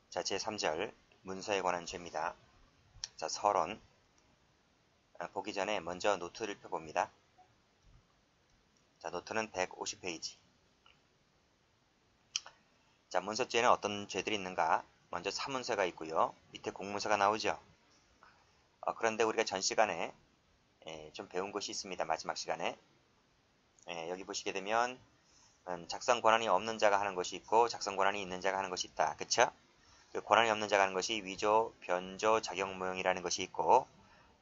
자, 제3절 문서에 관한 죄입니다. 자, 서론. 보기 전에 먼저 노트를 펴봅니다. 자, 노트는 150페이지. 자, 문서죄에는 어떤 죄들이 있는가? 먼저 사문서가 있고요. 밑에 공문서가 나오죠. 그런데 우리가 전 시간에 좀 배운 것이 있습니다. 마지막 시간에. 여기 보시게 되면 작성 권한이 없는 자가 하는 것이 있고 작성 권한이 있는 자가 하는 것이 있다. 그쵸? 그 권한이 없는 자가 하는 것이 위조, 변조, 작용모형이라는 것이 있고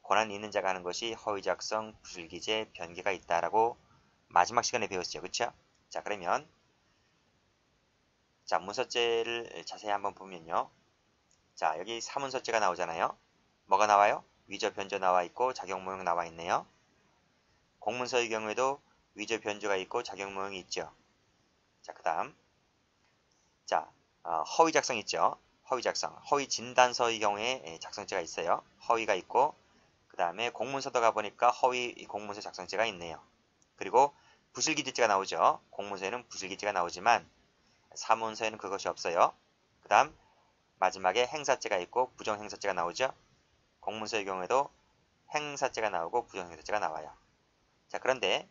권한이 있는 자가 하는 것이 허위작성, 부실기재, 변개가 있다라고 마지막 시간에 배웠죠. 그쵸? 자, 그러면 자, 문서죄를 자세히 한번 보면요. 자, 여기 사문서죄가 나오잖아요. 뭐가 나와요? 위조, 변조 나와 있고 작용모형 나와 있네요. 공문서의 경우에도 위조, 변조가 있고 작용모형이 있죠. 자, 그 다음 자, 허위작성 있죠. 허위작성, 허위진단서의 경우에 작성죄가 있어요. 허위가 있고 그 다음에 공문서도 가보니까 허위 공문서 작성죄가 있네요. 그리고 부실기재죄가 나오죠. 공문서에는 부실기재가 나오지만 사문서에는 그것이 없어요. 그 다음 마지막에 행사죄가 있고 부정행사죄가 나오죠. 공문서의 경우에도 행사죄가 나오고 부정행사죄가 나와요. 자, 그런데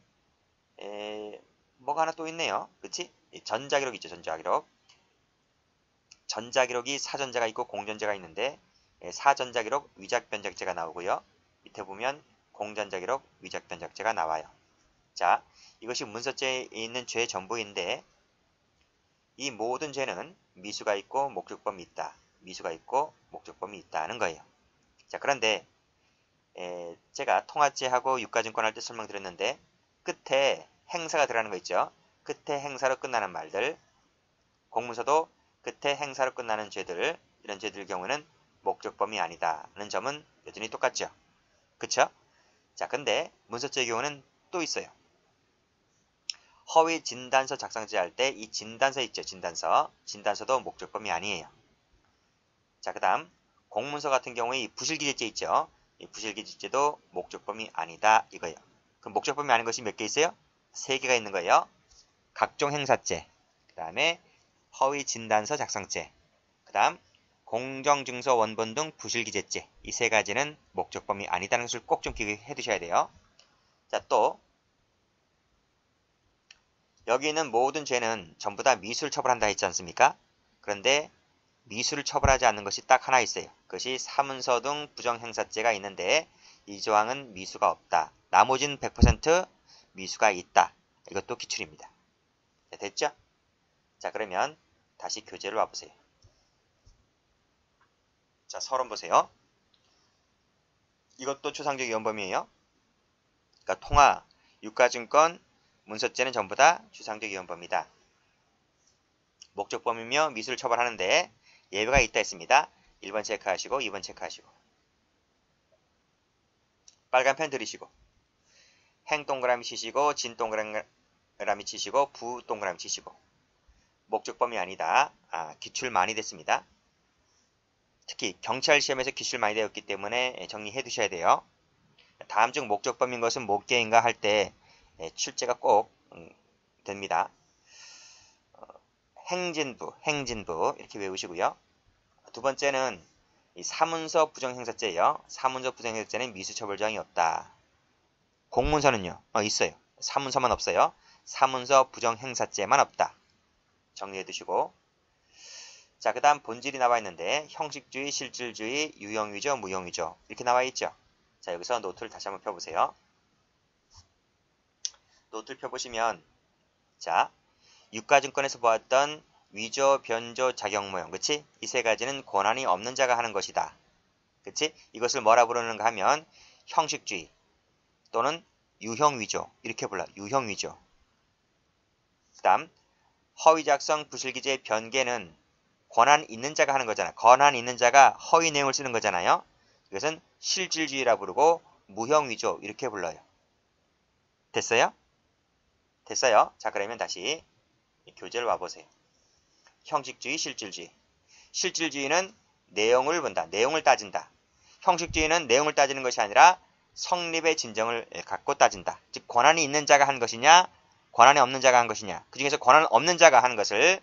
뭐가 하나 또 있네요. 그치? 전자기록 있죠. 전자기록. 전자기록이 사전자가 있고 공전자가 있는데 사전자기록 위작변작죄가 나오고요. 밑에 보면 공전자기록 위작변작죄가 나와요. 자, 이것이 문서죄에 있는 죄의 전부인데 이 모든 죄는 미수가 있고 목적범이 있다. 미수가 있고 목적범이 있다는 거예요. 자, 그런데 제가 통화죄하고 유가증권 할 때 설명드렸는데 끝에 행사가 들어가는 거 있죠. 끝에 행사로 끝나는 말들, 공문서도 끝에 행사로 끝나는 죄들, 이런 죄들 경우는 목적범이 아니다는 점은 여전히 똑같죠. 그쵸? 자, 근데 문서죄의 경우는 또 있어요. 허위 진단서 작성죄 할 때 이 진단서 있죠. 진단서도 목적범이 아니에요. 자, 그 다음 공문서 같은 경우에 이 부실기재죄 있죠. 이 부실기재죄도 목적범이 아니다 이거예요. 그럼 목적범이 아닌 것이 몇 개 있어요? 3개가 있는 거예요. 각종 행사죄, 그 다음에 허위 진단서 작성죄, 그 다음 공정증서 원본 등 부실기재죄, 이 3가지는 목적범이 아니다는 것을 꼭 좀 기억해 두셔야 돼요. 자, 또 여기 있는 모든 죄는 전부 다 미수를 처벌한다 했지 않습니까? 그런데 미수를 처벌하지 않는 것이 딱 하나 있어요. 그것이 사문서 등 부정행사죄가 있는데 이 조항은 미수가 없다. 나머지는 100% 미수가 있다. 이것도 기출입니다. 자, 됐죠? 자, 그러면 다시 교재를 와보세요. 자, 서론 보세요. 이것도 추상적 위헌범위예요. 그러니까 통화, 유가증권, 문서죄는 전부 다 추상적 위헌범위다. 목적범이며 미수를 처벌하는데 예외가 있다 했습니다. 1번 체크하시고 2번 체크하시고 빨간 펜 들이시고 행 동그라미 치시고 진 동그라미 치시고 부 동그라미 치시고 목적범이 아니다. 기출 많이 됐습니다. 특히 경찰 시험에서 기출 많이 되었기 때문에 정리해 두셔야 돼요. 다음 중 목적범인 것은 못 개인가 할 때 출제가 꼭 됩니다. 행진부 이렇게 외우시고요. 두 번째는 이 사문서 부정행사죄예요. 사문서 부정행사죄는 미수처벌 조항이 없다. 공문서는요? 있어요. 사문서만 없어요. 사문서 부정행사죄만 없다. 정리해 두시고 자, 그 다음 본질이 나와 있는데 형식주의, 실질주의, 유형위조, 무형위조 이렇게 나와 있죠. 자, 여기서 노트를 다시 한번 펴보세요. 노트를 펴보시면 자, 유가증권에서 보았던 위조, 변조, 작용모형 그치? 이 3가지는 권한이 없는 자가 하는 것이다. 그치? 이것을 뭐라 부르는가 하면 형식주의 또는 유형위조 이렇게 불러요. 유형위조. 그 다음 허위작성, 부실기재, 변개는 권한 있는 자가 하는 거잖아. 권한 있는 자가 허위 내용을 쓰는 거잖아요. 이것은 실질주의라 부르고 무형위조 이렇게 불러요. 됐어요? 됐어요. 자, 그러면 다시 교재를 와보세요. 형식주의, 실질주의. 실질주의는 내용을 본다. 내용을 따진다. 형식주의는 내용을 따지는 것이 아니라 성립의 진정을 갖고 따진다. 즉 권한이 있는 자가 한 것이냐 권한이 없는 자가 한 것이냐. 그 중에서 권한 없는 자가 하는 것을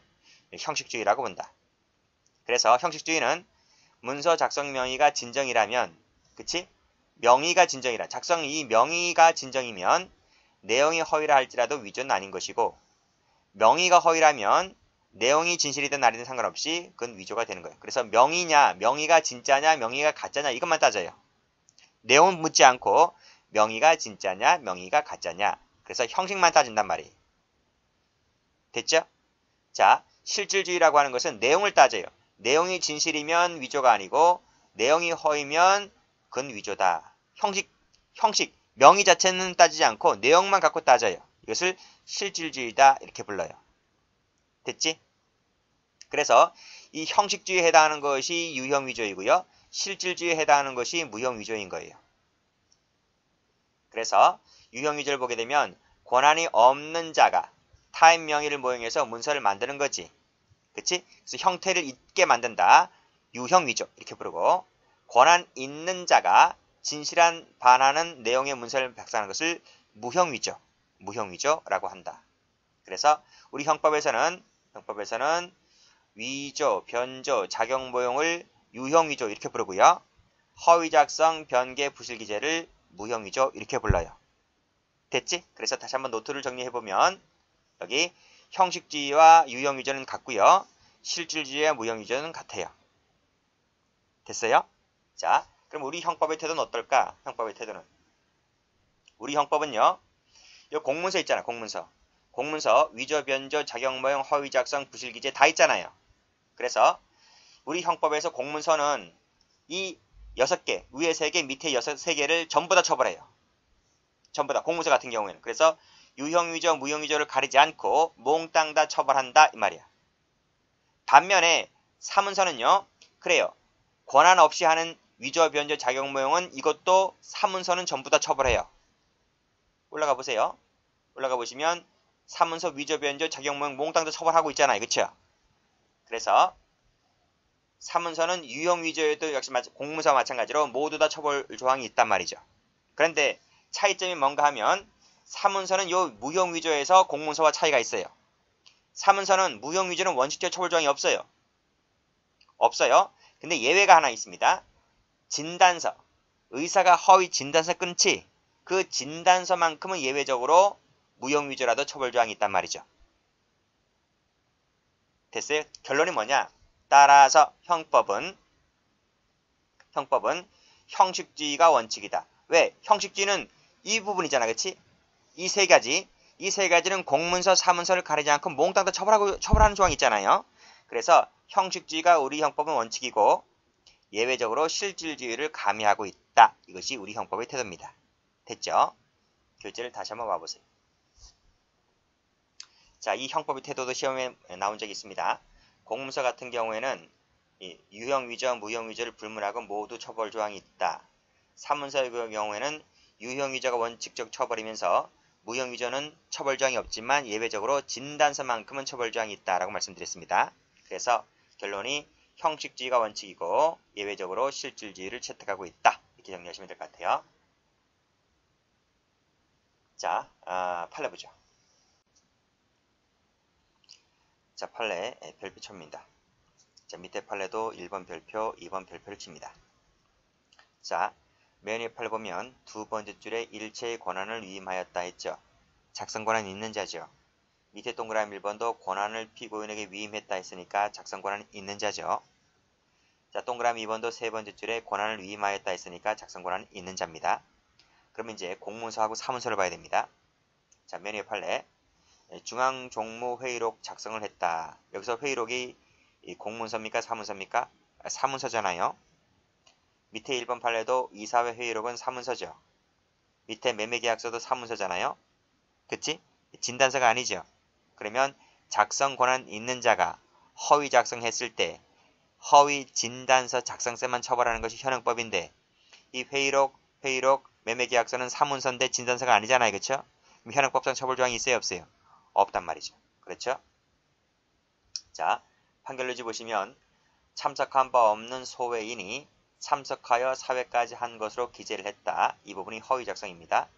형식주의라고 본다. 그래서 형식주의는 문서 작성 명의가 진정이라면, 그치? 명의가 진정이라. 이 명의가 진정이면 내용이 허위라 할지라도 위조는 아닌 것이고, 명의가 허위라면 내용이 진실이든 아니든 상관없이 그건 위조가 되는 거예요. 그래서 명의가 진짜냐, 명의가 가짜냐 이것만 따져요. 내용은 묻지 않고 명의가 진짜냐, 명의가 가짜냐. 그래서 형식만 따진단 말이에요. 됐죠? 자, 실질주의라고 하는 것은 내용을 따져요. 내용이 진실이면 위조가 아니고 내용이 허위면 그건 위조다. 형식, 명의 자체는 따지지 않고 내용만 갖고 따져요. 이것을 실질주의다 이렇게 불러요. 됐지? 그래서 이 형식주의에 해당하는 것이 유형위조이고요. 실질주의에 해당하는 것이 무형위조인 거예요. 그래서 유형위조를 보게 되면 권한이 없는 자가 타인 명의를 모형해서 문서를 만드는 거지. 그치? 그래서 형태를 있게 만든다. 유형위조 이렇게 부르고, 권한 있는 자가 진실한 반하는 내용의 문서를 작성하는 것을 무형위조라고 한다. 그래서 우리 형법에서는 위조, 변조, 작용 모형을 유형위조 이렇게 부르고요. 허위작성, 변개, 부실기재를 무형위조 이렇게 불러요. 됐지? 그래서 다시 한번 노트를 정리해보면 여기 형식주의와 유형위조는 같고요. 실질주의와 무형위조는 같아요. 됐어요? 자, 그럼 우리 형법의 태도는 어떨까? 형법의 태도는. 우리 형법은요. 이 공문서 있잖아. 공문서 위조, 변조, 작용 모형, 허위작성, 부실기재 다 있잖아요. 그래서 우리 형법에서 공문서는 이 6개, 위에 3개, 밑에 3개를 전부 다 처벌해요. 전부 다 공문서 같은 경우에는. 그래서 유형위조, 무형위조를 가리지 않고 몽땅 다 처벌한다 이 말이야. 반면에 사문서는요. 그래요. 권한 없이 하는 위조, 변조, 작용 모형은 이것도 사문서는 전부 다 처벌해요. 올라가 보세요. 올라가 보시면 사문서 위조, 변조, 작용 모형 몽땅 다 처벌하고 있잖아요. 그쵸? 그래서 사문서는 유형위조에도 역시 공문서와 마찬가지로 모두 다 처벌 조항이 있단 말이죠. 그런데 차이점이 뭔가 하면 사문서는 요 무형위조에서 공문서와 차이가 있어요. 사문서는 무형위조는 원칙적 처벌 조항이 없어요. 근데 예외가 하나 있습니다. 진단서. 의사가 허위 진단서 끊지 그 진단서만큼은 예외적으로 무형위조라도 처벌 조항이 있단 말이죠. 됐어요? 결론이 뭐냐? 따라서 형법은 형식주의가 원칙이다. 왜? 형식주의는 이 부분이잖아. 그치? 이 세 가지는 공문서, 사문서를 가리지 않고 몽땅 다 처벌하는 조항이 있잖아요. 그래서 형식주의가 우리 형법은 원칙이고 예외적으로 실질주의를 가미하고 있다. 이것이 우리 형법의 태도입니다. 됐죠? 교재를 다시 한번 봐보세요. 자, 이 형법의 태도도 시험에 나온 적이 있습니다. 공문서 같은 경우에는 유형위조, 무형위조를 불문하고 모두 처벌 조항이 있다. 사문서의 경우에는 유형위조가 원칙적 처벌이면서 무형위조는 처벌 조항이 없지만 예외적으로 진단서만큼은 처벌 조항이 있다라고 말씀드렸습니다. 그래서 결론이 형식주의가 원칙이고 예외적으로 실질주의를 채택하고 있다. 이렇게 정리하시면 될 것 같아요. 자, 판례 보죠. 자, 판례 별표 칩니다. 자, 밑에 판례도 1번 별표, 2번 별표를 칩니다. 자, 맨 위에 판례 보면 두 번째 줄에 일체의 권한을 위임하였다 했죠. 작성 권한이 있는 자죠. 밑에 동그라미 1번도 권한을 피고인에게 위임했다 했으니까 작성 권한이 있는 자죠. 자, 동그라미 2번도 세 번째 줄에 권한을 위임하였다 했으니까 작성 권한이 있는 자입니다. 그러면 이제 공문서하고 사문서를 봐야 됩니다. 자, 맨 위에 판례. 중앙종무회의록 작성을 했다. 여기서 회의록이 공문서입니까? 사문서입니까? 사문서잖아요. 밑에 1번 판례도 이사회 회의록은 사문서죠. 밑에 매매계약서도 사문서잖아요. 그치? 진단서가 아니죠. 그러면 작성 권한 있는 자가 허위 작성했을 때 허위 진단서 작성세만 처벌하는 것이 현행법인데 이 회의록, 매매계약서는 사문서인데 진단서가 아니잖아요. 그렇죠? 현행법상 처벌 조항이 있어요? 없어요? 없단 말이죠. 그렇죠? 자, 판결문지 보시면 참석한 바 없는 소외인이 참석하여 사회까지 한 것으로 기재를 했다. 이 부분이 허위 작성입니다.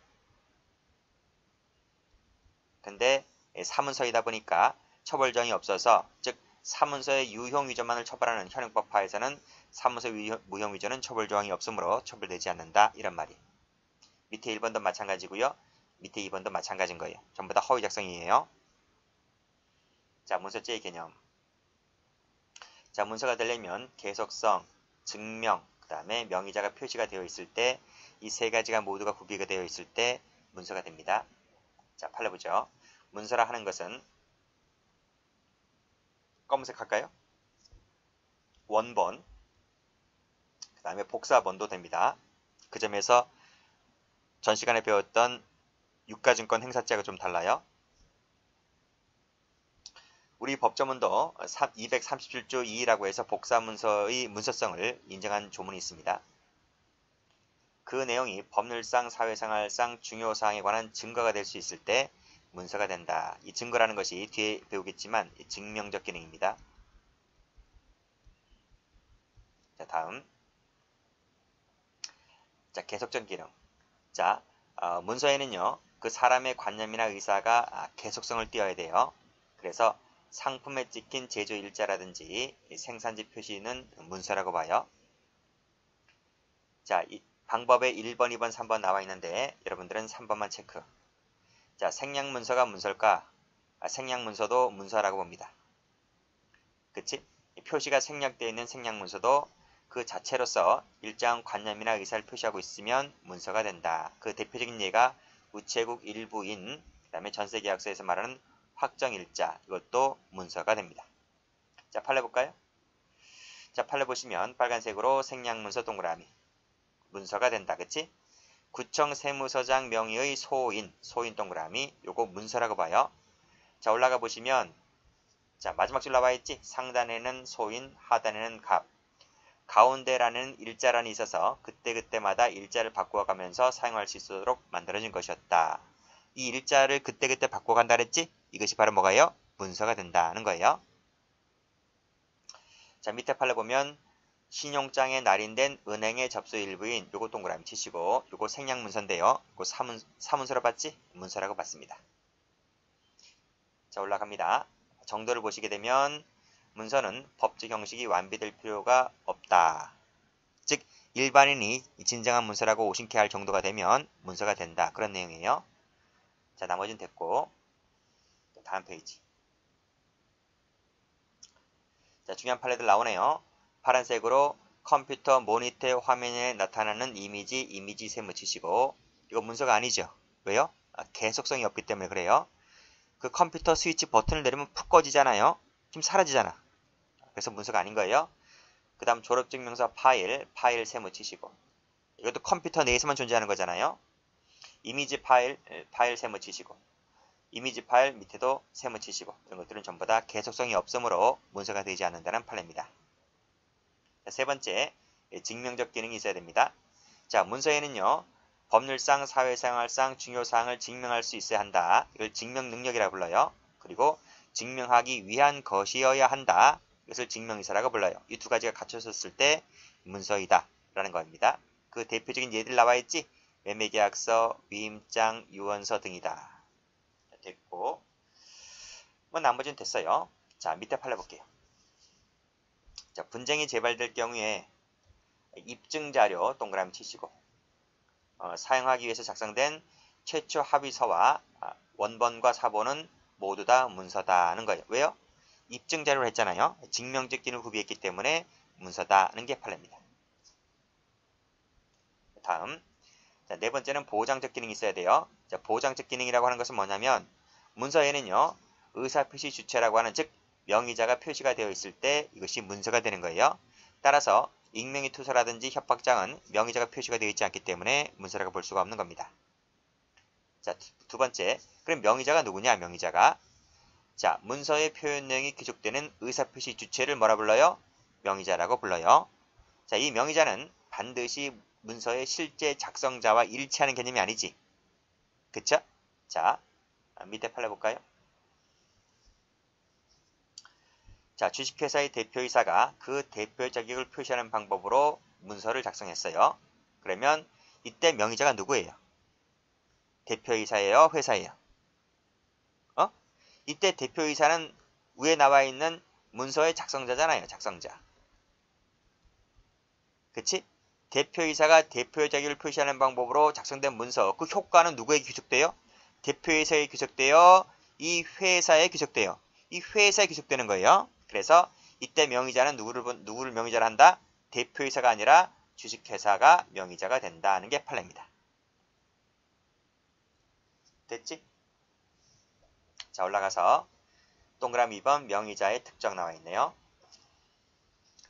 근데 사문서이다 보니까 처벌 조항이 없어서 즉 사문서의 유형 위조만을 처벌하는 현행법 하에서는 사문서 무형 위조는 처벌 조항이 없으므로 처벌되지 않는다. 이런 말이. 밑에 1번도 마찬가지고요. 밑에 2번도 마찬가지인 거예요. 전부 다 허위 작성이에요. 자, 문서죄의 개념. 자, 문서가 되려면 계속성, 증명, 그 다음에 명의자가 표시가 되어 있을 때 이 세 가지가 모두가 구비가 되어 있을 때 문서가 됩니다. 자, 팔로 보죠. 문서라 하는 것은 검은색 할까요? 원본, 그 다음에 복사본도 됩니다. 그 점에서 전 시간에 배웠던 유가증권 행사죄가 좀 달라요. 우리 법조문도 237조 2라고 해서 복사문서의 문서성을 인정한 조문이 있습니다. 그 내용이 법률상, 사회생활상 중요사항에 관한 증거가 될 수 있을 때 문서가 된다. 이 증거라는 것이 뒤에 배우겠지만 증명적 기능입니다. 자, 다음. 자, 계속적 기능. 자, 문서에는요, 그 사람의 관념이나 의사가 계속성을 띄어야 돼요. 그래서 상품에 찍힌 제조 일자라든지 생산지 표시는 문서라고 봐요. 자, 이 방법에 1번, 2번, 3번 나와 있는데 여러분들은 3번만 체크. 자, 생략문서가 문서일까? 생략문서도 문서라고 봅니다. 그치? 표시가 생략되어 있는 생략문서도 그 자체로서 일정 관념이나 의사를 표시하고 있으면 문서가 된다. 그 대표적인 예가 우체국 일부인, 그 다음에 전세계약서에서 말하는 확정일자, 이것도 문서가 됩니다. 자, 판례 볼까요? 자, 판례 보시면 빨간색으로 생략문서 동그라미. 문서가 된다. 그치? 구청 세무서장 명의의 소인 동그라미, 요거 문서라고 봐요. 자, 올라가 보시면, 자, 마지막 줄 나와 있지? 상단에는 소인, 하단에는 갑. 가운데라는 일자란이 있어서 그때그때마다 일자를 바꾸어가면서 사용할 수 있도록 만들어진 것이었다. 이 일자를 그때그때 바꿔간다 그랬지? 이것이 바로 뭐가요? 문서가 된다는 거예요. 자, 밑에 판례 보면 신용장에 날인된 은행의 접수 일부인 요거 동그라미 치시고, 요거 생략문서인데요. 요거 사문서로 봤지? 문서라고 봤습니다. 자, 올라갑니다. 정도를 보시게 되면 문서는 법적 형식이 완비될 필요가 없다. 즉 일반인이 진정한 문서라고 오신케 할 정도가 되면 문서가 된다. 그런 내용이에요. 자, 나머지는 됐고, 다음 페이지. 자, 중요한 판례들 나오네요. 파란색으로 컴퓨터 모니터 화면에 나타나는 이미지 세모 치시고, 이거 문서가 아니죠. 왜요? 계속성이 없기 때문에 그래요. 그 컴퓨터 스위치 버튼을 누르면 푹 꺼지잖아요. 지금 사라지잖아. 그래서 문서가 아닌 거예요. 그 다음 졸업증명서 파일 세모 치시고, 이것도 컴퓨터 내에서만 존재하는 거잖아요. 이미지 파일 세모 치시고, 이미지 파일 밑에도 세모 치시고, 이런 것들은 전부 다 계속성이 없으므로 문서가 되지 않는다는 판례입니다. 세 번째, 증명적 기능이 있어야 됩니다. 자, 문서에는요, 법률상, 사회생활상 중요사항을 증명할 수 있어야 한다. 이걸 증명 능력이라고 불러요. 그리고 증명하기 위한 것이어야 한다. 이것을 증명의사라고 불러요. 이 두 가지가 갖춰졌을 때 문서이다 라는 겁니다. 그 대표적인 예들 나와 있지? 매매계약서, 위임장, 유언서 등이다. 됐고, 뭐 나머지는 됐어요. 자, 밑에 판례 볼게요. 자, 분쟁이 재발될 경우에 입증자료 동그라미 치시고, 사용하기 위해서 작성된 최초 합의서와 원본과 사본은 모두 다 문서다는 거예요. 왜요? 입증자료를 했잖아요. 증명적 기능을 구비했기 때문에 문서다는 게 판례입니다. 다음, 자, 네 번째는 보장적 기능이 있어야 돼요. 자, 보장적 기능이라고 하는 것은 뭐냐면 문서에는요, 의사표시 주체라고 하는, 즉 명의자가 표시가 되어 있을 때 이것이 문서가 되는 거예요. 따라서 익명의 투서라든지 협박장은 명의자가 표시가 되어 있지 않기 때문에 문서라고 볼 수가 없는 겁니다. 자, 두 번째, 그럼 명의자가 누구냐? 명의자가, 자, 문서의 표현 내용이 기록되는 의사표시 주체를 뭐라 불러요? 명의자라고 불러요. 자, 이 명의자는 반드시 문서의 실제 작성자와 일치하는 개념이 아니지. 그쵸? 자, 밑에 판례 볼까요? 자, 주식회사의 대표이사가 그 대표 자격을 표시하는 방법으로 문서를 작성했어요. 그러면 이때 명의자가 누구예요? 대표이사예요? 회사예요? 이때 대표이사는 위에 나와 있는 문서의 작성자잖아요. 작성자. 그치? 대표이사가 대표의 자격을 표시하는 방법으로 작성된 문서. 그 효과는 누구에게 귀속돼요? 대표이사에 귀속되어 이 회사에 귀속돼요. 이 회사에 귀속되는 거예요. 그래서 이때 명의자는 누구를 명의자로 한다? 대표이사가 아니라 주식회사가 명의자가 된다는 게 판례입니다. 됐지? 자, 올라가서 동그라미 2번 명의자의 특정 나와 있네요.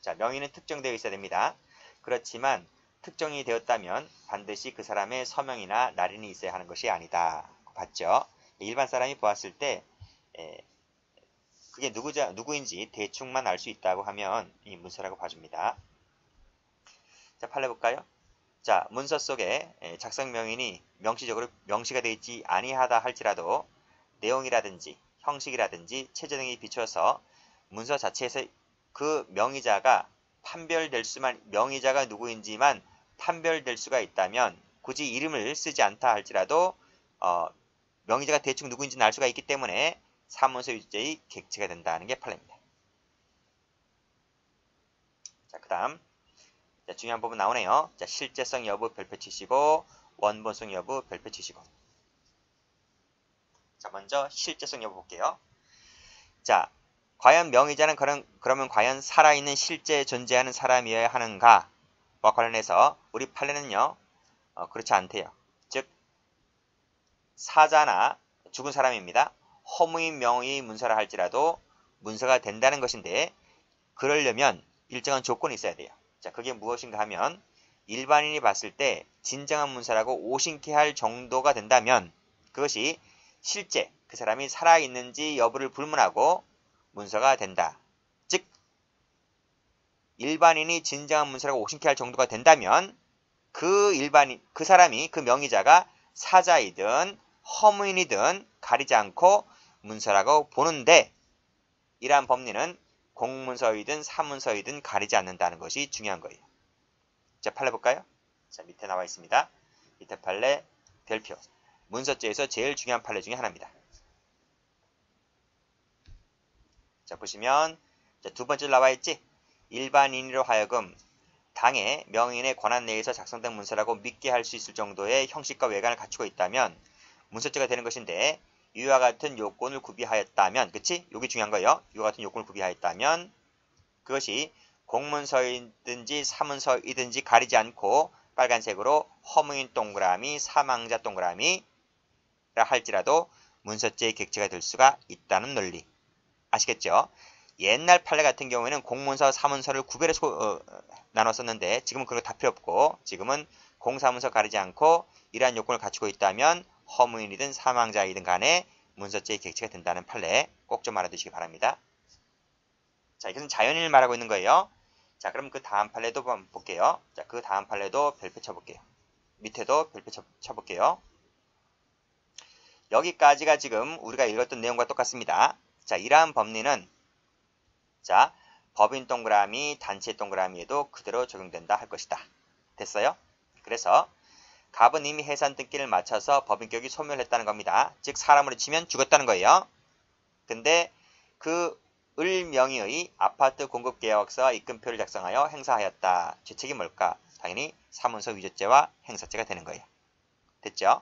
자, 명의는 특정되어 있어야 됩니다. 그렇지만 특정이 되었다면 반드시 그 사람의 서명이나 날인이 있어야 하는 것이 아니다. 봤죠? 일반 사람이 보았을 때 그게 누구인지 대충만 알 수 있다고 하면 이 문서라고 봐줍니다. 자, 판례 볼까요? 자, 문서 속에 작성 명인이 명시적으로 명시가 되어 있지 아니하다 할지라도 내용이라든지 형식이라든지 체제 등에 비춰서 문서 자체에서 그 명의자가 명의자가 누구인지만 판별될 수가 있다면 굳이 이름을 쓰지 않다 할지라도 명의자가 대충 누구인지는 알 수가 있기 때문에 사문서 유죄의 객체가 된다는 게 판례입니다. 자, 그 다음 중요한 부분 나오네요. 자, 실제성 여부 별표 치시고 원본성 여부 별표 치시고. 자, 먼저 실제성 여부 볼게요. 자, 과연 명의자는 그러면 과연 살아있는 실제 존재하는 사람이어야 하는가와 관련해서 우리 판례는요. 그렇지 않대요. 즉 사자나 죽은 사람입니다. 허무인 명의 문서라 할지라도 문서가 된다는 것인데 그러려면 일정한 조건이 있어야 돼요. 자, 그게 무엇인가 하면 일반인이 봤을 때 진정한 문서라고 오신케 할 정도가 된다면 그것이 실제 그 사람이 살아있는지 여부를 불문하고 문서가 된다. 즉 일반인이 진정한 문서라고 오신케 할 정도가 된다면 그 사람이 그 명의자가 사자이든 허무인이든 가리지 않고 문서라고 보는데 이러한 법리는 공문서이든 사문서이든 가리지 않는다는 것이 중요한 거예요. 자, 판례 볼까요? 자, 밑에 나와 있습니다. 밑에 판례 별표. 문서죄에서 제일 중요한 판례 중에 하나입니다. 자, 보시면 자, 두 번째로 나와 있지? 일반인으로 하여금 당의 명인의 권한 내에서 작성된 문서라고 믿게 할 수 있을 정도의 형식과 외관을 갖추고 있다면 문서죄가 되는 것인데 이와 같은 요건을 구비하였다면, 그치? 요게 중요한 거예요. 이와 같은 요건을 구비하였다면 그것이 공문서이든지 사문서이든지 가리지 않고 빨간색으로 허무인 동그라미, 사망자 동그라미라 할지라도 문서죄의 객체가 될 수가 있다는 논리. 아시겠죠? 옛날 판례 같은 경우에는 공문서, 사문서를 구별해서 나눴었는데 지금은 그런 거 다 필요 없고 지금은 공사문서 가리지 않고 이러한 요건을 갖추고 있다면 허무인이든 사망자이든 간에 문서죄의 객체가 된다는 판례 꼭 좀 알아두시기 바랍니다. 자, 이것은 자연인을 말하고 있는 거예요. 자, 그럼 그 다음 판례도 한번 볼게요. 자, 그 다음 판례도 별표 쳐볼게요. 밑에도 별표 쳐볼게요. 여기까지가 지금 우리가 읽었던 내용과 똑같습니다. 자, 이러한 법리는 자, 법인 동그라미, 단체 동그라미에도 그대로 적용된다 할 것이다. 됐어요? 그래서 갑은 이미 해산 등기를 마쳐서 법인격이 소멸했다는 겁니다. 즉 사람으로 치면 죽었다는 거예요. 근데 그 을 명의의 아파트 공급계약서와 입금표를 작성하여 행사하였다. 죄책이 뭘까? 당연히 사문서 위조죄와 행사죄가 되는 거예요. 됐죠?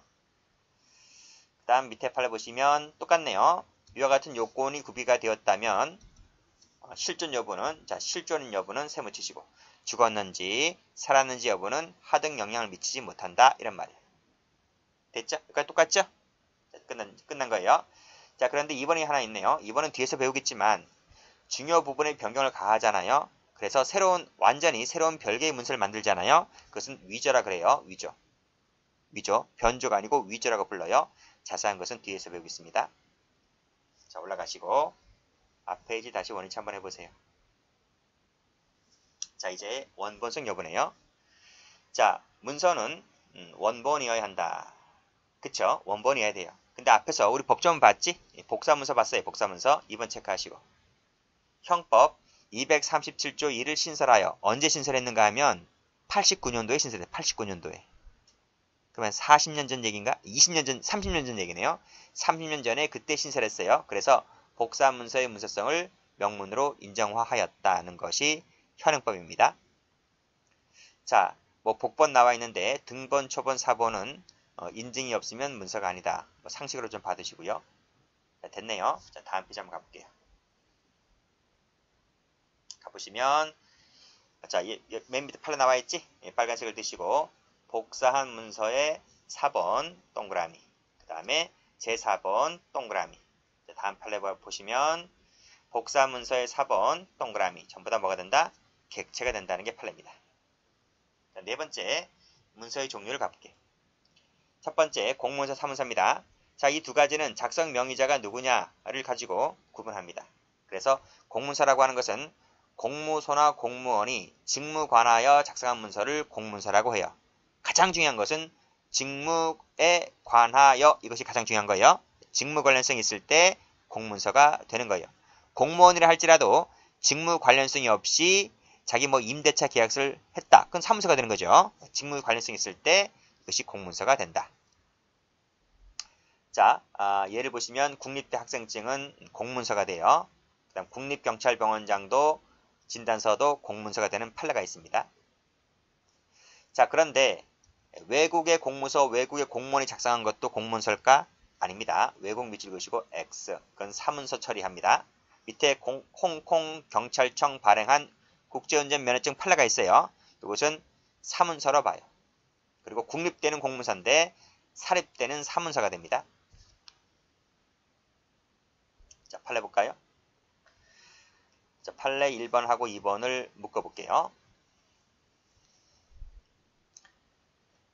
그 다음 밑에 판례 보시면 똑같네요. 이와 같은 요건이 구비가 되었다면 실존 여부는 실존인 여부는 세모 치시고 죽었는지 살았는지 여부는 하등 영향을 미치지 못한다. 이런 말이에요. 됐죠? 여기까지 똑같죠? 자, 끝난 거예요. 자, 그런데 2번이 하나 있네요. 2번은 뒤에서 배우겠지만 중요 부분에 변경을 가하잖아요. 그래서 완전히 새로운 별개의 문서를 만들잖아요. 그것은 위조라 그래요. 위조. 변조가 아니고 위조라고 불러요. 자세한 것은 뒤에서 배우겠습니다. 자, 올라가시고 앞 페이지 다시 원위치 한번 해보세요. 자, 이제 원본성 여부네요. 자, 문서는 원본이어야 한다. 그쵸? 원본이어야 돼요. 근데 앞에서 우리 법조문 봤지? 복사문서 봤어요. 복사문서. 2번 체크하시고. 형법 237조 1을 신설하여 언제 신설했는가 하면 89년도에 신설했어요. 89년도에. 그러면 40년 전 얘기인가? 20년 전, 30년 전 얘기네요. 30년 전에 그때 신설했어요. 그래서 복사문서의 문서성을 명문으로 인정화하였다는 것이 현행법입니다. 자, 뭐 복번 나와 있는데 등본, 초본, 사본은 인증이 없으면 문서가 아니다. 뭐 상식으로 좀 받으시고요. 자, 됐네요. 자, 다음 페이지 한번 가볼게요. 가보시면 자, 맨 밑에 팔로 나와 있지? 빨간색을 드시고 복사한 문서의 4번 동그라미, 그 다음에 제4번 동그라미. 자, 다음 팔레 보시면 복사한 문서의 4번 동그라미 전부 다 뭐가 된다? 객체가 된다는 게 팔레입니다. 자, 네 번째 문서의 종류를 가볼게요. 첫 번째 공문서, 사문서입니다. 자, 이 두 가지는 작성 명의자가 누구냐를 가지고 구분합니다. 그래서 공문서라고 하는 것은 공무소나 공무원이 직무 관하여 작성한 문서를 공문서라고 해요. 가장 중요한 것은 직무에 관하여, 이것이 가장 중요한 거예요. 직무 관련성이 있을 때 공문서가 되는 거예요. 공무원이라 할지라도 직무 관련성이 없이 자기 뭐 임대차 계약서를 했다. 그건 사문서가 되는 거죠. 직무 관련성이 있을 때 이것이 공문서가 된다. 자, 예를 보시면 국립대 학생증은 공문서가 돼요. 그 다음 국립경찰병원장도 진단서도 공문서가 되는 판례가 있습니다. 자, 그런데 외국의 공무서, 외국의 공무원이 작성한 것도 공문서일까? 아닙니다. 외국 밑줄 그으시고 X. 그건 사문서 처리합니다. 밑에 홍콩 경찰청 발행한 국제운전 면허증 판례가 있어요. 이것은 사문서로 봐요. 그리고 국립대는 공문서인데 사립대는 사문서가 됩니다. 자, 판례 볼까요? 자, 판례 1번하고 2번을 묶어볼게요.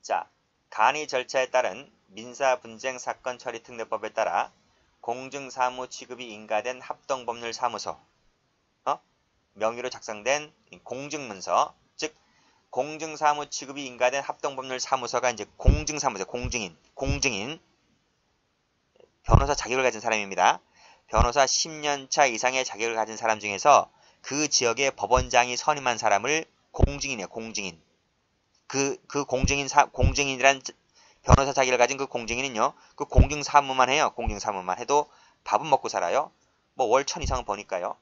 자, 간이 절차에 따른 민사분쟁 사건 처리 특례법에 따라 공증사무 취급이 인가된 합동법률사무소, 명의로 작성된 공증문서, 즉 공증사무 취급이 인가된 합동법률사무소가 이제 공증사무소, 공증인, 변호사 자격을 가진 사람입니다. 변호사 10년차 이상의 자격을 가진 사람 중에서 그 지역의 법원장이 선임한 사람을 공증인이에요. 공증인. 그 공증인이란 변호사 자격을 가진 그 공증인은요, 그 공증사무만 해요. 공증사무만 해도 밥은 먹고 살아요. 뭐 월 1000 이상은 버니까요.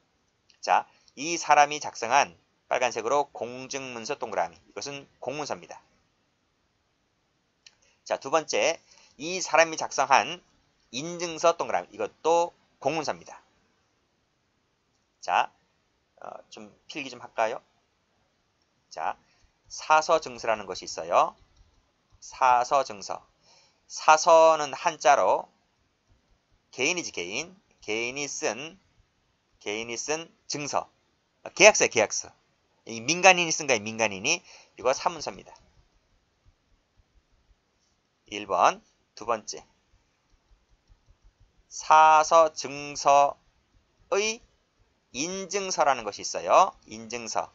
자, 이 사람이 작성한 빨간색으로 공증문서 동그라미. 이것은 공문서입니다. 자, 두 번째, 이 사람이 작성한 인증서 동그라미. 이것도 공문서입니다. 자, 좀 필기 좀 할까요? 자, 사서증서라는 것이 있어요. 사서증서. 사서는 한자로 개인이지, 개인. 개인이 쓴 증서. 계약서야, 계약서. 이 민간인이 쓴 거예요, 민간인이. 이거 사문서입니다. 1번. 두 번째. 사서증서의 인증서라는 것이 있어요. 인증서.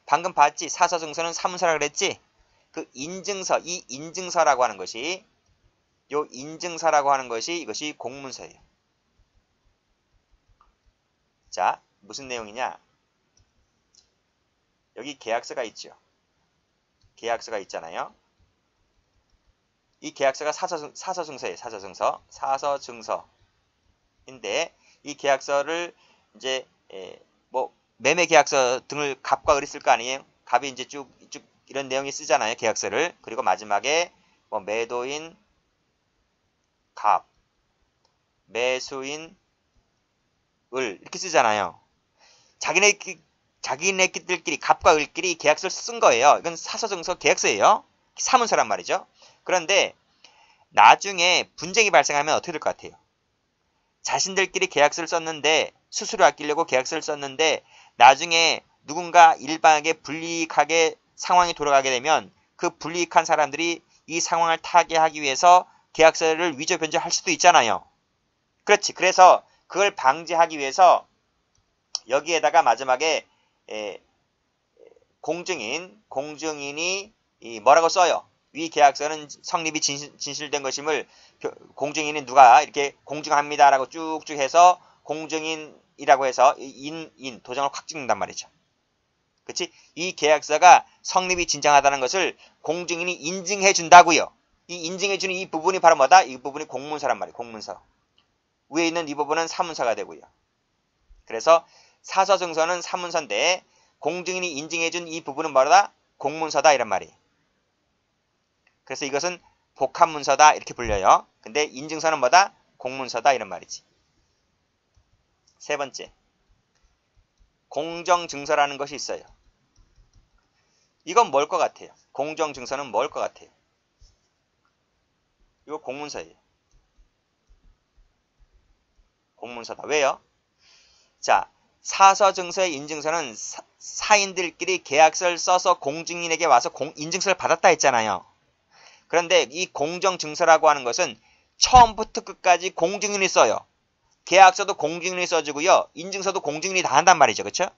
방금 봤지? 사서증서는 사문서라 그랬지? 그 인증서, 이 인증서라고 하는 것이, 요 인증서라고 하는 것이 이것이 공문서예요. 자, 무슨 내용이냐? 여기 계약서가 있죠. 계약서가 있잖아요. 이 계약서가 사서증서예요. 사서증서. 사서증서인데 이 계약서를 이제 뭐 매매 계약서 등을 갑과 을이 쓸 거 아니에요. 갑이 이제 쭉 이런 내용이 쓰잖아요. 계약서를. 그리고 마지막에 뭐 매도인 갑, 매수인 을 이렇게 쓰잖아요. 자기네들끼리 갑과 을끼리 계약서를 쓴 거예요. 이건 사서증서 계약서예요. 사문서란 말이죠. 그런데 나중에 분쟁이 발생하면 어떻게 될 것 같아요? 자신들끼리 계약서를 썼는데 수수료 아끼려고 계약서를 썼는데 나중에 누군가 일방에게 불이익하게 상황이 돌아가게 되면 그 불이익한 사람들이 이 상황을 타개하기 위해서 계약서를 위조 변조할 수도 있잖아요. 그렇지. 그래서 그걸 방지하기 위해서 여기에다가 마지막에 공증인이 뭐라고 써요? 위 계약서는 성립이 진실된 것임을 공증인이 누가 이렇게 공증합니다라고 쭉쭉 해서 공증인이라고 해서 도장을 확 찍는단 말이죠. 그치? 이 계약서가 성립이 진정하다는 것을 공증인이 인증해 준다고요. 이 인증해 주는 이 부분이 바로 뭐다? 이 부분이 공문서란 말이에요. 공문서. 위에 있는 이 부분은 사문서가 되고요. 그래서 사서 증서는 사문서인데 공증인이 인증해준 이 부분은 뭐다? 공문서다 이런 말이에요. 그래서 이것은 복합문서다 이렇게 불려요. 근데 인증서는 뭐다? 공문서다 이런 말이지. 세 번째, 공정증서라는 것이 있어요. 이건 뭘 것 같아요? 공정증서는 뭘 것 같아요? 이거 공문서예요. 공문서다. 왜요? 자, 사서증서의 인증서는 사인들끼리 계약서를 써서 공증인에게 와서 인증서를 받았다 했잖아요. 그런데 이 공정증서라고 하는 것은 처음부터 끝까지 공증인이 써요. 계약서도 공증인이 써주고요. 인증서도 공증인이 다 한단 말이죠. 그렇죠?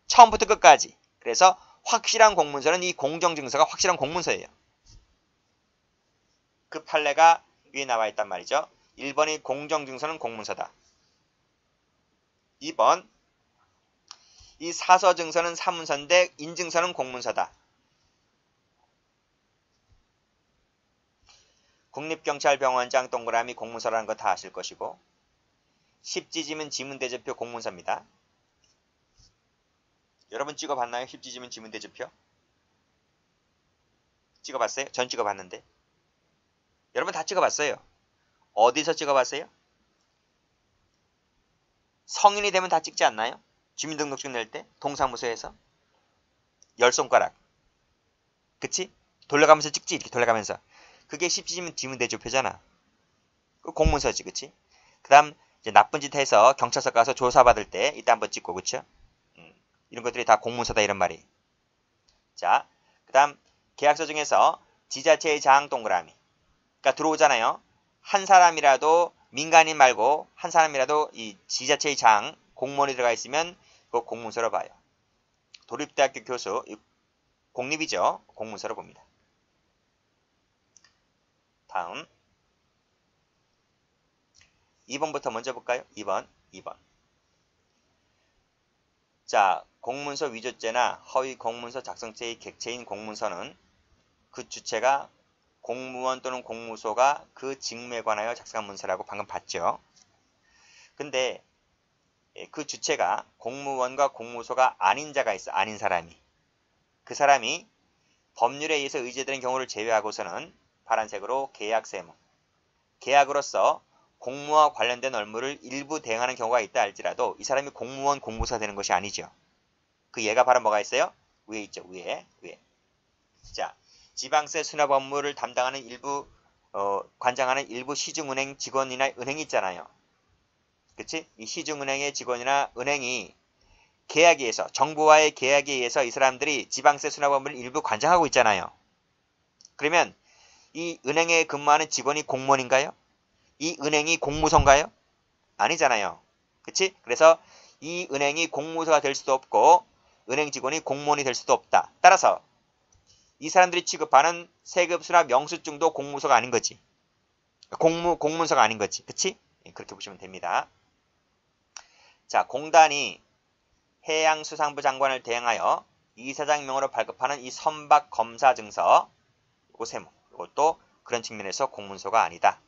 처음부터 끝까지. 그래서 확실한 공문서는 이 공정증서가 확실한 공문서예요. 그 판례가 위에 나와 있단 말이죠. 1번이 공정증서는 공문서다. 2번 이 사서증서는 사문서인데 인증서는 공문서다. 국립경찰병원장 동그라미 공문서라는 거 다 아실 것이고 10지지면 지문대조표 공문서입니다. 여러분 찍어봤나요? 10지지면 지문대조표? 찍어봤어요? 전 찍어봤는데. 여러분 다 찍어봤어요. 어디서 찍어봤어요? 성인이 되면 다 찍지 않나요? 주민등록증 낼 때 동사무소에서 10손가락. 그치? 돌려가면서 찍지 이렇게 돌려가면서. 그게 10지지면 지문대조표잖아. 그 공문서지 그치? 그 다음 이제 나쁜 짓 해서 경찰서 가서 조사받을 때 이때 한번 찍고 그쵸? 이런 것들이 다 공문서다 이런 말이. 자, 그 다음 계약서 중에서 지자체의 장 동그라미. 그러니까 들어오잖아요. 한 사람이라도 민간인 말고 한 사람이라도 이 지자체의 장 공무원이 들어가 있으면 그거 공문서로 봐요. 도립대학교 교수 공립이죠. 공문서로 봅니다. 다음 2번부터 먼저 볼까요? 2번. 자, 공문서 위조죄나 허위 공문서 작성죄의 객체인 공문서는 그 주체가 공무원 또는 공무소가 그 직무에 관하여 작성한 문서라고 방금 봤죠. 근데 그 주체가 공무원과 공무소가 아닌 자가 있어. 아닌 사람이. 그 사람이 법률에 의해서 의제되는 경우를 제외하고서는 파란색으로 계약세무. 계약으로서 공무와 관련된 업무를 일부 대행하는 경우가 있다 할지라도 이 사람이 공무원, 공무소가 되는 것이 아니죠. 그 예가 바로 뭐가 있어요? 위에 있죠. 위에. 자, 지방세 수납 업무를 담당하는 관장하는 일부 시중은행 직원이나 은행이 있잖아요. 그치? 이 시중은행의 직원이나 은행이 계약에 의해서, 정부와의 계약에 의해서 이 사람들이 지방세 수납 업무를 일부 관장하고 있잖아요. 그러면 이 은행에 근무하는 직원이 공무원인가요? 이 은행이 공무소인가요? 아니잖아요. 그치? 그래서 이 은행이 공무소가 될 수도 없고 은행 직원이 공무원이 될 수도 없다. 따라서 이 사람들이 취급하는 세급수나 명수증도 공무소가 아닌 거지. 공문서가 아닌 거지. 그치? 그렇게 보시면 됩니다. 자, 공단이 해양수산부 장관을 대행하여 이사장 명으로 발급하는 이 선박 검사 증서, 이거 세무. 이것도 그런 측면에서 공문서가 아니다.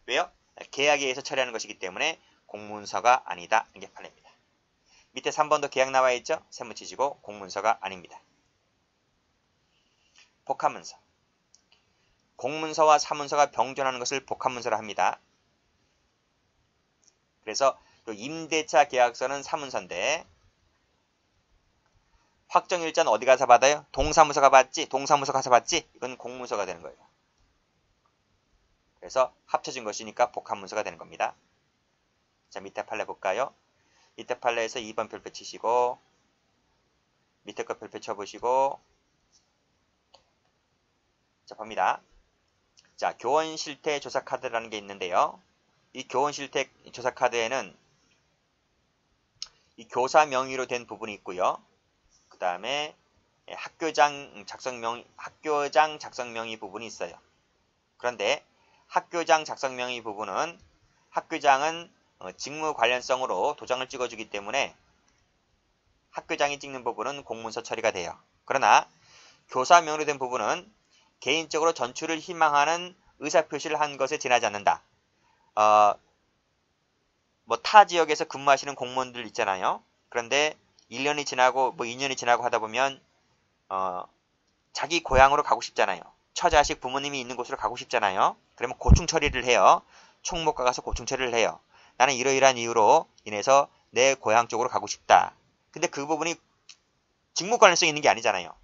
왜요? 계약에 의해서 처리하는 것이기 때문에 공문서가 아니다. 이게 판례입니다. 밑에 3번도 계약 나와 있죠? 세무치지고 공문서가 아닙니다. 복합문서. 공문서와 사문서가 병존하는 것을 복합문서라 합니다. 그래서 임대차 계약서는 사문서인데 확정일자는 어디 가서 받아요? 동사무소가 받지? 동사무소 가서 받지? 이건 공문서가 되는 거예요. 그래서 합쳐진 것이니까 복합문서가 되는 겁니다. 자, 밑에 판례 볼까요? 밑에 판례에서 2번 별표 치시고 밑에 거 별표 쳐보시고 자, 봅니다. 자, 교원 실태 조사 카드라는 게 있는데요. 이 교원 실태 조사 카드에는 이 교사 명의로 된 부분이 있고요. 그 다음에 학교장 작성 명의 부분이 있어요. 그런데 학교장 작성 명의 부분은 학교장은 직무 관련성으로 도장을 찍어주기 때문에 학교장이 찍는 부분은 공문서 처리가 돼요. 그러나 교사 명의로 된 부분은 개인적으로 전출을 희망하는 의사표시를 한 것에 지나지 않는다. 뭐 타 지역에서 근무하시는 공무원들 있잖아요. 그런데 1년이 지나고 뭐 2년이 지나고 하다 보면 자기 고향으로 가고 싶잖아요. 처자식 부모님이 있는 곳으로 가고 싶잖아요. 그러면 고충 처리를 해요. 총무과 가서 고충 처리를 해요. 나는 이러이러한 이유로 인해서 내 고향 쪽으로 가고 싶다. 근데 그 부분이 직무 관련성이 있는 게 아니잖아요.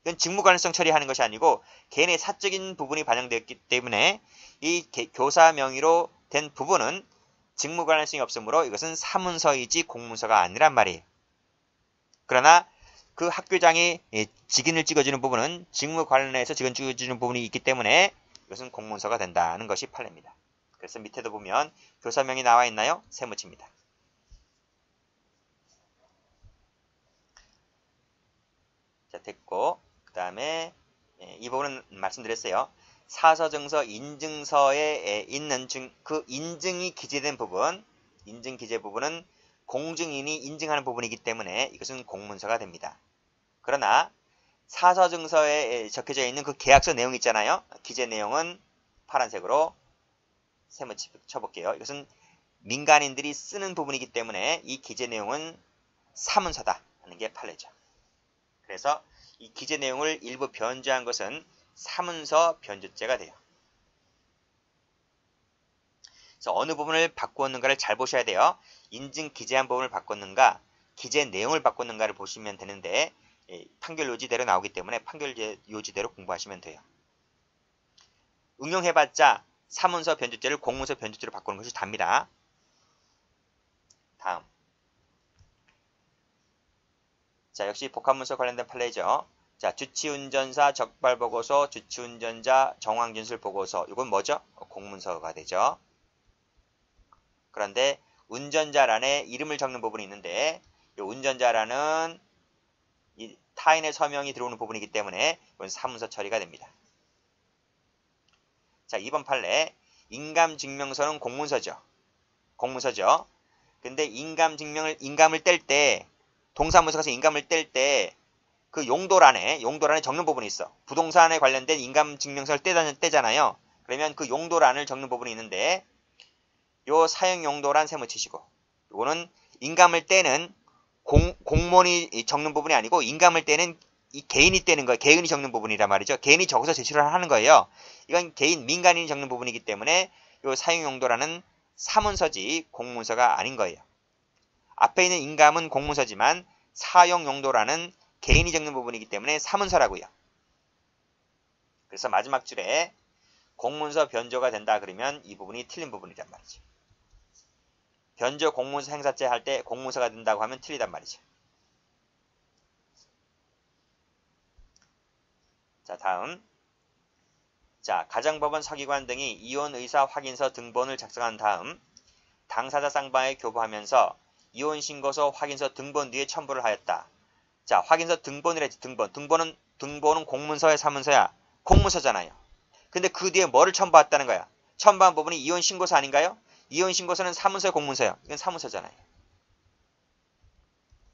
이건 직무 관련성 처리하는 것이 아니고 개인의 사적인 부분이 반영되었기 때문에 이 교사 명의로 된 부분은 직무 관련성이 없으므로 이것은 사문서이지 공문서가 아니란 말이에요. 그러나 그 학교장이 직인을 찍어주는 부분은 직무 관련해서 직원 찍어주는 부분이 있기 때문에 이것은 공문서가 된다는 것이 판례입니다. 그래서 밑에도 보면 교사명이 나와 있나요? 세무치입니다. 자, 됐고 그 다음에 이 부분은 말씀드렸어요. 사서증서 인증서에 있는 그 인증이 기재된 부분, 인증 기재 부분은 공증인이 인증하는 부분이기 때문에 이것은 공문서가 됩니다. 그러나 사서증서에 적혀져 있는 그 계약서 내용 있잖아요. 기재 내용은 파란색으로 세모 쳐볼게요. 이것은 민간인들이 쓰는 부분이기 때문에 이 기재 내용은 사문서다 하는 게 판례죠. 그래서 이 기재 내용을 일부 변조한 것은 사문서 변조죄가 돼요. 그래서 어느 부분을 바꾸었는가를 잘 보셔야 돼요. 인증 기재한 부분을 바꿨는가, 기재 내용을 바꿨는가를 보시면 되는데 판결 요지대로 나오기 때문에 판결 요지대로 공부하시면 돼요. 응용해봤자 사문서 변조죄를 공문서 변조죄로 바꾸는 것이 답니다. 다음. 자, 역시 복합문서 관련된 판례죠. 자, 주치운전사 적발보고서, 주치운전자 정황진술 보고서. 이건 뭐죠? 공문서가 되죠. 그런데 운전자란에 이름을 적는 부분이 있는데 이 운전자란은 이 타인의 서명이 들어오는 부분이기 때문에 이건 사문서 처리가 됩니다. 자, 2번 판례. 인감증명서는 공문서죠. 공문서죠. 근데 인감을 뗄 때, 동사무소 가서 인감을 뗄 때 그 용도란에 적는 부분이 있어. 부동산에 관련된 인감증명서를 떼잖아요. 그러면 그 용도란을 적는 부분이 있는데 요 사용 용도란 세모 치시고, 요거는 인감을 떼는 공무원이 적는 부분이 아니고 인감을 떼는 이 개인이 떼는 거예요. 개인이 적는 부분이란 말이죠. 개인이 적어서 제출을 하는 거예요. 이건 개인, 민간인이 적는 부분이기 때문에 요 사용 용도라는 사문서지 공문서가 아닌 거예요. 앞에 있는 인감은 공문서지만 사용 용도라는 개인이 적는 부분이기 때문에 사문서라고요. 그래서 마지막 줄에 공문서 변조가 된다 그러면 이 부분이 틀린 부분이란 말이죠. 변조 공문서 행사죄 할 때 공문서가 된다고 하면 틀리단 말이죠. 자, 다음. 자, 가정법원 서기관 등이 이혼의사 확인서 등본을 작성한 다음 당사자 쌍방에 교부하면서 이혼신고서 확인서 등본 뒤에 첨부를 하였다. 자, 확인서 등본이라지. 등본은 공문서야 사문서야? 공문서잖아요. 근데 그 뒤에 뭐를 첨부했다는 거야? 첨부한 부분이 이혼신고서 아닌가요? 이혼신고서는 사문서야 공문서야? 이건 사문서잖아요.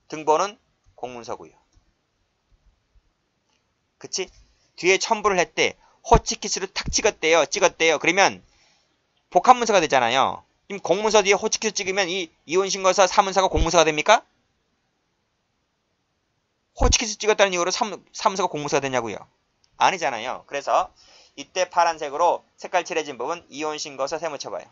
등본은 공문서고요. 그치? 뒤에 첨부를 했대. 호치키스로 탁 찍었대요. 그러면 복합문서가 되잖아요. 지금 공문서 뒤에 호치키스 찍으면 이 이혼신고서 사문서가 공문서가 됩니까? 호치키스 찍었다는 이유로 사문서가 공문서가 되냐고요? 아니잖아요. 그래서 이때 파란색으로 색깔 칠해진 부분 이혼신고서 세무 쳐봐요.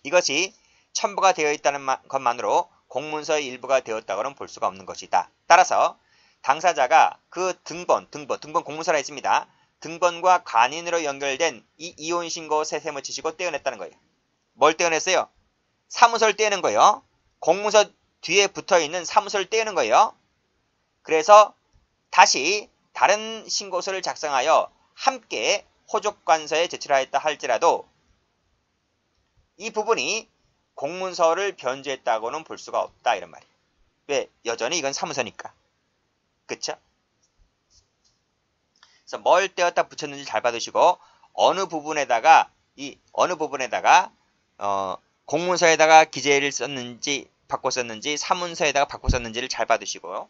이것이 첨부가 되어 있다는 것만으로 공문서의 일부가 되었다고는 볼 수가 없는 것이다. 따라서 당사자가 그 등본 공문서라 있습니다. 등본과 간인으로 연결된 이 이혼신고 세무 치시고 떼어냈다는 거예요. 뭘 떼어냈어요? 사문서를 떼는 거예요. 공문서 뒤에 붙어있는 사문서를 떼는 거예요. 그래서 다시 다른 신고서를 작성하여 함께 호족관서에 제출하였다 할지라도 이 부분이 공문서를 변조했다고는 볼 수가 없다 이런 말이에요. 왜? 여전히 이건 사문서니까. 그쵸? 그래서 뭘 떼었다 붙였는지 잘 받으시고 어느 부분에다가 공문서에다가 기재를 썼는지 바꿔 썼는지 사문서에다가 바꿔 썼는지를 잘 받으시고요.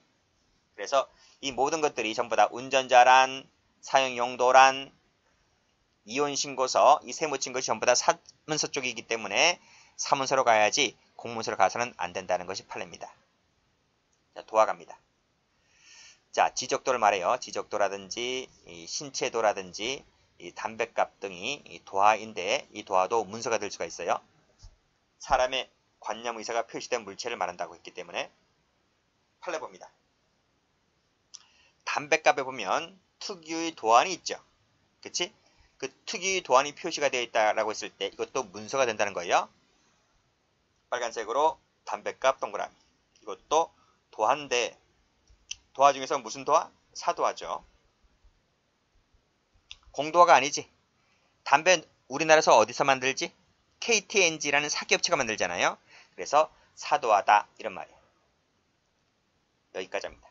그래서 이 모든 것들이 전부 다 운전자란, 사용용도란, 이혼신고서, 이 세무친 것이 전부 다 사문서 쪽이기 때문에 사문서로 가야지 공문서로 가서는 안 된다는 것이 판례입니다. 자, 도화 갑니다. 자, 지적도를 말해요. 지적도라든지 이 신체도라든지 이 담배값 등이 이 도화인데 이 도화도 문서가 될 수가 있어요. 사람의 관념 의사가 표시된 물체를 말한다고 했기 때문에 판례 봅니다. 담배값에 보면 특유의 도안이 있죠. 그치? 그 특유의 도안이 표시가 되어 있다라고 했을 때 이것도 문서가 된다는 거예요. 빨간색으로 담배값 동그라미. 이것도 도화인데 도화 중에서 무슨 도화? 사도화죠. 공도화가 아니지. 담배 우리나라에서 어디서 만들지? KTNG라는 사기업체가 만들잖아요. 그래서 사도화다 이런 말이에요. 여기까지 합니다.